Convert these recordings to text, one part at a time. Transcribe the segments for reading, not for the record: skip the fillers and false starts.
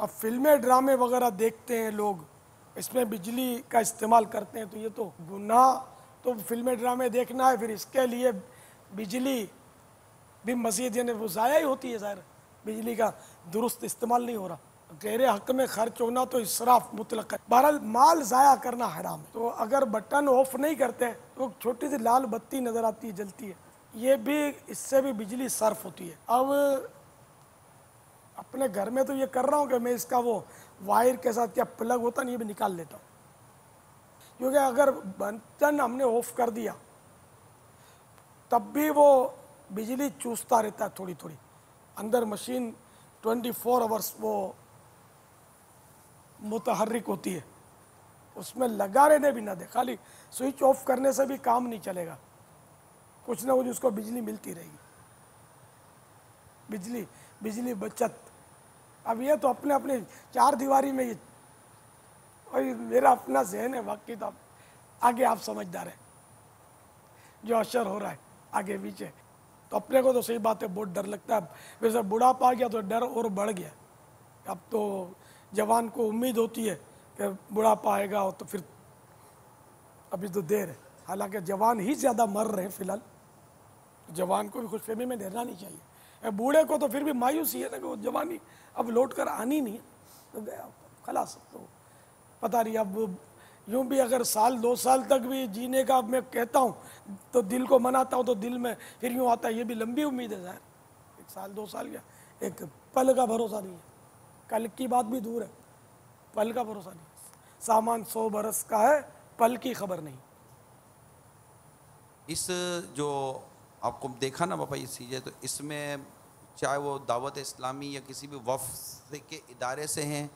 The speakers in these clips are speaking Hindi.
अब फिल्में ड्रामे वगैरह देखते हैं लोग, इसमें बिजली का इस्तेमाल करते हैं, तो ये तो गुनाह, तो फिल्में ड्रामे देखना है, फिर इसके लिए बिजली भी मजीद यानी वो ज़ाया ही होती है, ज़ाहिर बिजली का दुरुस्त इस्तेमाल नहीं हो रहा। तेरे हक में खर्च होना तो इसराफ मुतलक है। बहरहाल माल ज़ाया करना हराम है। तो अगर बटन ऑफ नहीं करते तो छोटी सी लाल बत्ती नज़र आती है, जलती है, ये भी, इससे भी बिजली सर्फ होती है। अब अपने घर में तो ये कर रहा हूँ कि मैं इसका वो वायर के साथ क्या प्लग होता नहीं, ये भी निकाल लेता हूँ, क्योंकि अगर बटन हमने ऑफ कर दिया तब भी वो बिजली चूसता रहता है थोड़ी थोड़ी। अंदर मशीन 24 आवर्स वो मुतहर्रिक होती है, उसमें लगा रहने भी ना दे, खाली स्विच ऑफ करने से भी काम नहीं चलेगा, कुछ ना कुछ उसको बिजली मिलती रहेगी। बिजली बिजली बचत। अब ये तो अपने अपने चार दीवारी में ये, और मेरा अपना जहन है, बाकी तो आगे आप समझदार हैं, जो असर हो रहा है आगे पीछे। तो अपने को तो सही बात है, बहुत डर लगता है। वैसे बुढ़ापा आ गया तो डर और बढ़ गया। अब तो जवान को उम्मीद होती है कि बुढ़ापा आएगा, और तो फिर अभी तो देर है। हालांकि जवान ही ज़्यादा मर रहे हैं फिलहाल, जवान को भी खुशफहमी में रहना नहीं चाहिए। बूढ़े को तो फिर भी मायूसी है ना कि वो जवानी अब लौट कर आनी नहीं है, तो गया खलास। तो पता नहीं, अब यूँ भी अगर साल 2 साल तक भी जीने का मैं कहता हूँ तो दिल को मनाता हूँ, तो दिल में फिर यूँ आता है ये भी लंबी उम्मीद है यार, 1 साल 2 साल क्या, एक पल का भरोसा नहीं है, कल की बात भी दूर है, पल का भरोसा नहीं। सामान 100 बरस का है, पल की खबर नहीं। इस जो आपको देखा ना बाबा ये चीज़ें, तो इसमें चाहे वो दावत इस्लामी या किसी भी वफ़ के इदारे से हैं,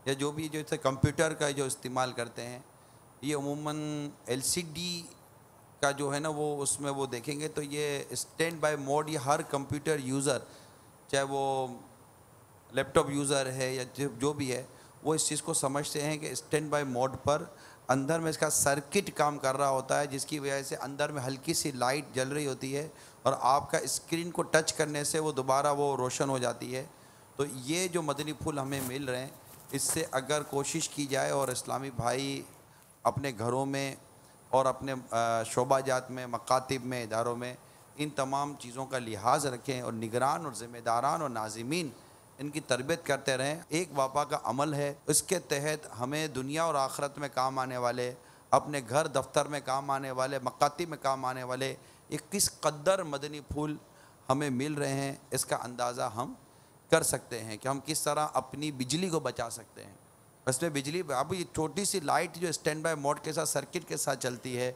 या जो भी जैसे कंप्यूटर का जो इस्तेमाल करते हैं, ये अमूमन LCD का जो है ना वो उसमें वो देखेंगे तो ये स्टैंड बाय मोड, ये हर कंप्यूटर यूज़र, चाहे वो लैपटॉप यूज़र है या जो भी है, वो इस चीज़ को समझते हैं कि स्टैंड बाय मोड पर अंदर में इसका सर्किट काम कर रहा होता है, जिसकी वजह से अंदर में हल्की सी लाइट जल रही होती है और आपका स्क्रीन को टच करने से वो दोबारा वो रोशन हो जाती है। तो ये जो मदनी फूल हमें मिल रहे हैं, इससे अगर कोशिश की जाए और इस्लामी भाई अपने घरों में और अपने शोबाजात में, मकातिब में, इदारों में इन तमाम चीज़ों का लिहाज रखें और निगरान और ज़िम्मेदारान और नाज़िमीन इनकी तरबियत करते रहें। एक वापा का अमल है, इसके तहत हमें दुनिया और आखिरत में काम आने वाले, अपने घर दफ्तर में काम आने वाले, मकातिब में काम आने वाले ये किस कदर मदनी फूल हमें मिल रहे हैं, इसका अंदाज़ा हम कर सकते हैं कि हम किस तरह अपनी बिजली को बचा सकते हैं। इसमें बिजली, अब ये छोटी सी लाइट जो स्टैंड बाय मोड के साथ, सर्किट के साथ चलती है,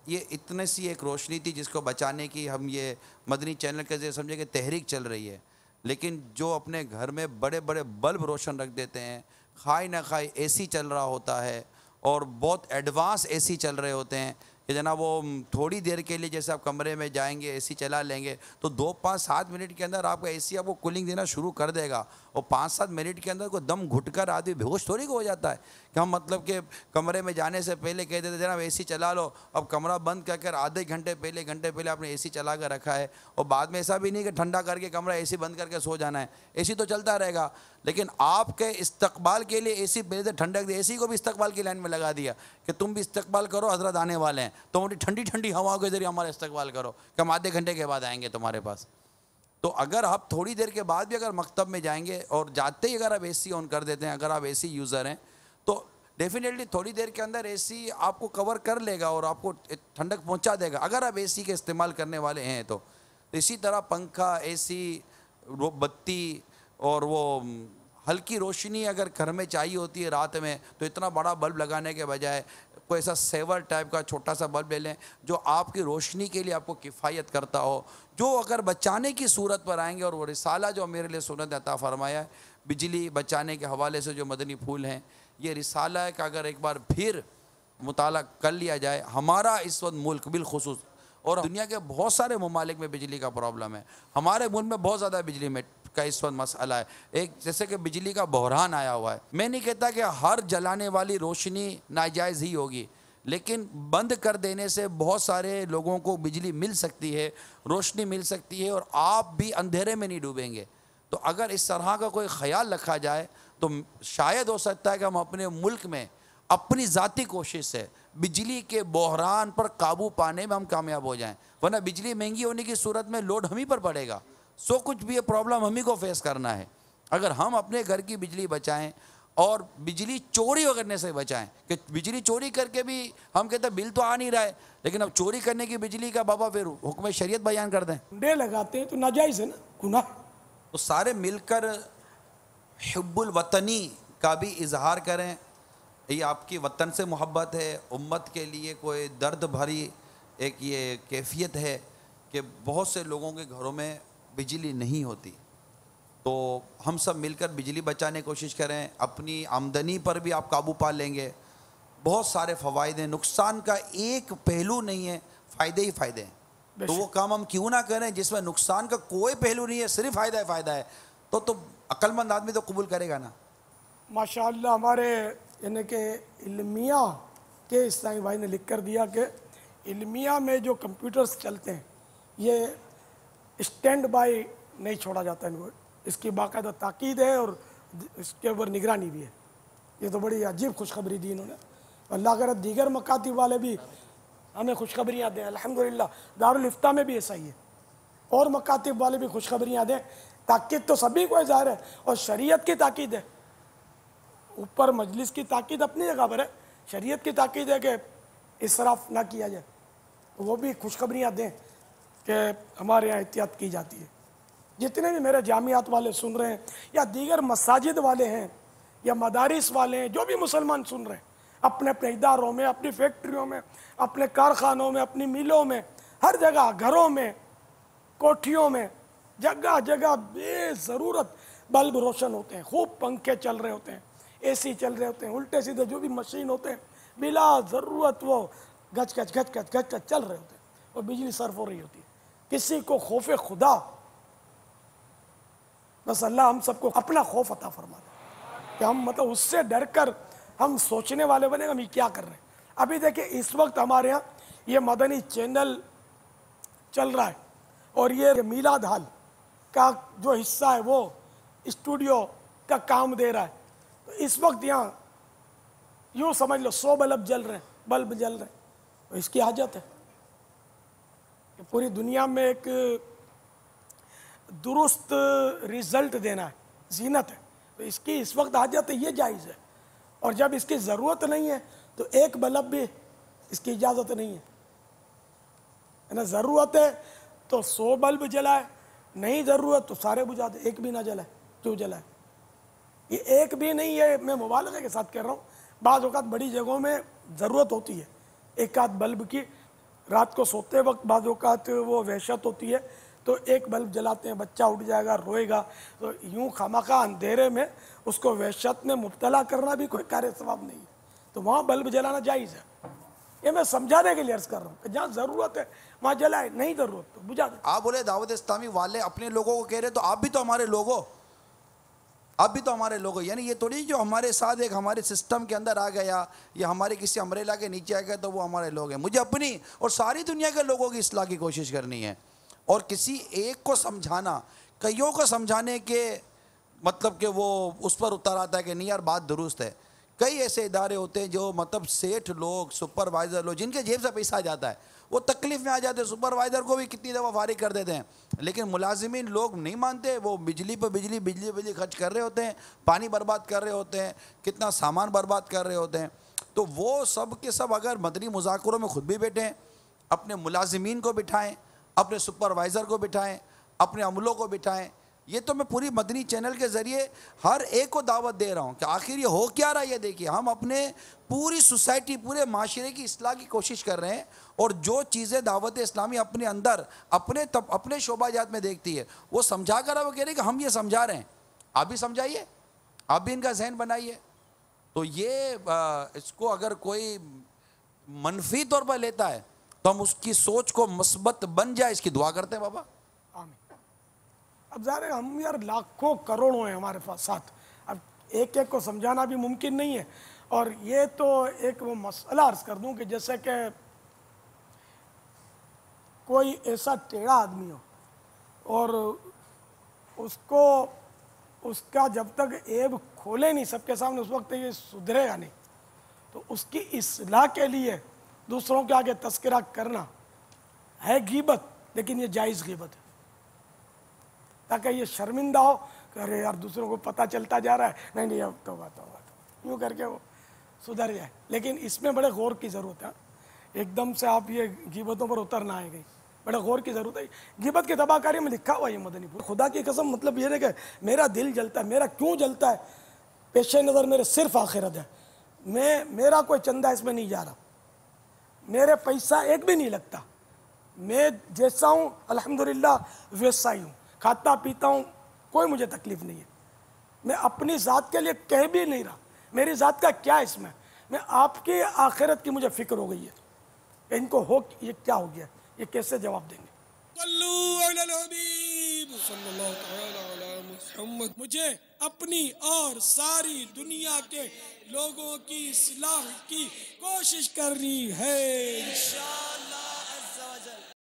ये इतने सी एक रोशनी थी जिसको बचाने की हम ये मदनी चैनल के जरिए समझे कि तहरीक चल रही है। लेकिन जो अपने घर में बड़े बड़े बल्ब रोशन रख देते हैं, खाई ना खाई AC चल रहा होता है और बहुत एडवांस AC चल रहे होते हैं कि जनाब वो थोड़ी देर के लिए जैसे आप कमरे में जाएंगे AC चला लेंगे तो 2-5-7 मिनट के अंदर आपका AC आपको कूलिंग देना शुरू कर देगा, और 5-7 मिनट के अंदर कोई दम घुटकर आदमी बेहोश थोड़ी को हो जाता है कि हम मतलब कि कमरे में जाने से पहले कह देते जनाब AC चला लो। अब कमरा बंद कर आधे घंटे पहले आपने AC चला कर रखा है, और बाद में ऐसा भी नहीं कि ठंडा करके कमरा AC बंद करके सो जाना है, AC तो चलता रहेगा। लेकिन आपके इस्तकबाल के लिए AC पहले से ठंडक दे, AC को भी इस्तकबाल की लाइन में लगा दिया कि तुम भी इस्तकबाल करो, हजरत आने वाले हैं, तो ठंडी ठंडी हवाओं के जरिए हमारा इस्तकबाल करो कि हम आधे घंटे के बाद आएंगे तुम्हारे पास। तो अगर आप थोड़ी देर के बाद भी अगर मकतब में जाएंगे और जाते ही अगर आप AC ऑन कर देते हैं, अगर आप AC यूज़र हैं, तो डेफिनेटली थोड़ी देर के अंदर AC आपको कवर कर लेगा और आपको ठंडक पहुंचा देगा, अगर आप AC के इस्तेमाल करने वाले हैं तो। इसी तरह पंखा, AC, बत्ती और वो हल्की रोशनी अगर घर में चाहिए होती है रात में, तो इतना बड़ा बल्ब लगाने के बजाय कोई ऐसा सेवर टाइप का छोटा सा बल्ब ले लें जो आपकी रोशनी के लिए आपको किफ़ायत करता हो, जो अगर बचाने की सूरत पर आएंगे। और वो रिसाला जो मेरे लिए सुन्नत अता फरमाया है बिजली बचाने के हवाले से, जो मदनी फूल हैं, ये रिसाला है कि अगर एक बार फिर मुताला कर लिया जाए, हमारा इस वक्त मुल्क बिलखुसूस और दुनिया के बहुत सारे ममालिक में बिजली का प्रॉब्लम है, हमारे मुल्क में बहुत ज़्यादा बिजली में का इस वक्त मसला है। एक जैसे कि बिजली का बहरान आया हुआ है। मैं नहीं कहता कि हर जलाने वाली रोशनी नाजायज़ ही होगी, लेकिन बंद कर देने से बहुत सारे लोगों को बिजली मिल सकती है, रोशनी मिल सकती है, और आप भी अंधेरे में नहीं डूबेंगे। तो अगर इस तरह का कोई ख्याल रखा जाए तो शायद हो सकता है कि हम अपने मुल्क में अपनी ज़ाती कोशिश से बिजली के बहरान पर काबू पाने में हम कामयाब हो जाएं, वरना बिजली महंगी होने की सूरत में लोड हम ही पर पड़ेगा। सो कुछ भी ये प्रॉब्लम हम ही को फेस करना है। अगर हम अपने घर की बिजली बचाएं और बिजली चोरी करने से बचाएं, कि बिजली चोरी करके भी हम कहते हैं बिल तो आ नहीं रहा है, लेकिन अब चोरी करने की बिजली का बाबा फिर हुक्म शरीयत बयान कर दें। डे लगाते हैं तो नाजायज है ना, गुनाह। तो सारे मिलकर हिब्बुल वतनी का भी इजहार करें। ये आपकी वतन से मोहब्बत है, उम्मत के लिए कोई दर्द भरी एक ये कैफियत है कि बहुत से लोगों के घरों में बिजली नहीं होती। तो हम सब मिलकर बिजली बचाने की कोशिश करें, अपनी आमदनी पर भी आप काबू पा लेंगे। बहुत सारे फ़वाइद हैं, नुकसान का एक पहलू नहीं है, फ़ायदे ही फ़ायदे हैं। तो वो काम हम क्यों ना करें जिसमें नुकसान का कोई पहलू नहीं है, सिर्फ फ़ायदा ही फ़ायदा है। तो अक्लमंद आदमी तो कबूल करेगा ना। माशाअल्लाह हमारे यानी कि इल्मिया के इस्लामी भाई ने लिख कर दिया कि इल्मिया में जो कंप्यूटर्स चलते हैं ये स्टैंड बाय नहीं छोड़ा जाता इनको, इसकी बाकायदा ताकीद है और इसके ऊपर निगरानी भी है। ये तो बड़ी अजीब खुशखबरी दी इन्होंने। अल्लाह करे दीगर मकातिब वाले भी हमें खुशखबरियाँ दें। अल्हम्दुलिल्लाह दारुल इफ्ता में भी ऐसा ही है, और मकातिब वाले भी खुशखबरियाँ दें। ताकीद तो सभी को ज़ाहिर है, और शरीयत की ताकीद है। ऊपर मजलिस की ताकीद अपनी जगह पर है, शरीयत की ताकीद है कि इसराफ ना किया जाए। तो वो भी खुशखबरियाँ दें कि हमारे यहाँ एहतियात की जाती है। जितने भी मेरे जामियात वाले सुन रहे हैं या दीगर मसाजिद वाले हैं या मदारिस वाले हैं, जो भी मुसलमान सुन रहे हैं, अपने अपने इदारों में, अपनी फैक्ट्रियों में, अपने कारखानों में, अपनी मिलों में, हर जगह, घरों में, कोठियों में, जगह जगह बेज़रूरत बल्ब रोशन होते हैं, खूब पंखे चल रहे होते हैं, एसी चल रहे होते हैं, उल्टे सीधे जो भी मशीन होते हैं बिला ज़रूरत वो गच गच गच गच गच गच चल रहे होते हैं और बिजली सर्फ हो रही होती है। किसी को खौफ खुदा, बस अल्लाह हम सबको अपना खौफ अता फरमा दे कि हम मतलब उससे डर कर हम सोचने वाले बने हम ये क्या कर रहे हैं। अभी देखिए इस वक्त हमारे यहाँ ये मदनी चैनल चल रहा है और ये मीलाद हाल का जो हिस्सा है वो स्टूडियो का काम दे रहा है। तो इस वक्त यहाँ यूँ समझ लो 100 बल्ब जल रहे हैं, बल्ब जल रहे हैं। तो इसकी हाजत है कि पूरी दुनिया में एक दुरुस्त रिजल्ट देना है, जीनत है। तो इसकी इस वक्त हाजत है, ये जायज़ है। और जब इसकी ज़रूरत नहीं है तो एक बल्ब भी इसकी इजाज़त नहीं है ना। ज़रूरत है तो 100 बल्ब जलाए, नहीं ज़रूरत तो सारे बुझा दे, एक भी ना जलाए। क्यों जलाए? ये एक भी नहीं है, मैं मुबालगे के साथ कह रहा हूँ। बाज़ औक़ात बड़ी जगहों में ज़रूरत होती है एक आध बल्ब की, रात को सोते वक्त बाज़ औक़ात वो वहशत होती है तो एक बल्ब जलाते हैं, बच्चा उठ जाएगा, रोएगा। तो यूँ खामखा अंधेरे में उसको वहशत में मुब्तला करना भी कोई कार्य सवाब नहीं है। तो वहाँ बल्ब जलाना जायज़ है। ये मैं समझाने के लिए अर्ज़ कर रहा हूँ कि जहाँ ज़रूरत है वहाँ जलाए, नहीं ज़रूरत तो बुझा दे। आप बोले दावत इस्लामी वाले अपने लोगों को कह रहे, तो आप भी तो हमारे लोग हो, आप भी तो हमारे लोग हो। यानी ये थोड़ी जो हमारे साथ एक हमारे सिस्टम के अंदर आ गया या हमारे किसी अम्ब्रेला के नीचे आ गया तो वो हमारे लोग हैं। मुझे अपनी और सारी दुनिया के लोगों की इस्लाह की कोशिश करनी है। और किसी एक को समझाना, कईयों को समझाने के मतलब कि वो उस पर उतर आता है कि नहीं यार बात दुरुस्त है। कई ऐसे इदारे होते हैं जो मतलब सेठ लोग, सुपरवाइज़र लोग, जिनके जेब से पैसा आ जाता है, वो तकलीफ़ में आ जाते हैं, सुपरवाइज़र को भी कितनी दफ़ा फारिग कर देते हैं। लेकिन मुलाजिमीन लोग नहीं मानते, वो बिजली पर बिजली खर्च कर रहे होते हैं, पानी बर्बाद कर रहे होते हैं, कितना सामान बर्बाद कर रहे होते हैं। तो वो सब के सब अगर मदनी मुज़ाकरों में ख़ुद भी बैठें, अपने मुलाजिमीन को बिठाएँ, अपने सुपरवाइज़र को बिठाएं, अपने अमलों को बिठाएं। ये तो मैं पूरी मदनी चैनल के ज़रिए हर एक को दावत दे रहा हूँ कि आखिर ये हो क्या रहा है। ये देखिए हम अपने पूरी सोसाइटी, पूरे माशरे की इस्लाह की कोशिश कर रहे हैं और जो चीज़ें दावत इस्लामी अपने अंदर अपने शोबाजात में देखती है वो समझा कर वो कह रहे हैं कि हम ये समझा रहे हैं, आप भी समझाइए, आप भी इनका जहन बनाइए। तो ये इसको अगर कोई मनफी तौर पर लेता है तो हम उसकी सोच को मस्बत बन जाए इसकी दुआ करते हैं बाबा। आमीन। अब ज़ाहिर है हम यार लाखों करोड़ों हैं हमारे पास साथ, अब एक एक को समझाना भी मुमकिन नहीं है। और ये तो एक वो मसला अर्ज़ कर दूं कि जैसे कि कोई ऐसा टेढ़ा आदमी हो और उसको उसका जब तक ऐब खोले नहीं सबके सामने, उस वक्त ये सुधरेगा नहीं। तो उसकी इस्लाह के लिए दूसरों के आगे तस्करा करना है गीबत, लेकिन ये जायज़ गीबत है, ताकि ये शर्मिंदा हो कि अरे यार दूसरों को पता चलता जा रहा है, नहीं नहीं अब तो बात यूँ करके वो सुधर जाए। लेकिन इसमें बड़े गौर की ज़रूरत है, एकदम से आप ये गीबतों पर उतर ना आएगी, बड़े गौर की ज़रूरत है। गीबत की तबाहकारी में लिखा हुआ है मदनीपुर, खुदा की कसम, मतलब ये है कि मेरा दिल जलता है। मेरा क्यों जलता है? पेश नज़र मेरे सिर्फ आखिरत है। मेरा कोई चंदा इसमें नहीं जा रहा, मेरे पैसा एक भी नहीं लगता, मैं जैसा हूँ अल्हम्दुलिल्लाह वैसा ही हूँ, खाता पीता हूँ, कोई मुझे तकलीफ़ नहीं है। मैं अपनी ज़ात के लिए कह भी नहीं रहा, मेरी ज़ात का क्या इसमें, मैं आपकी आखिरत की मुझे फ़िक्र हो गई है। इनको हो ये क्या हो गया, ये कैसे जवाब देंगे? मुझे अपनी और सारी दुनिया के लोगों की इस्लाह की कोशिश करनी है।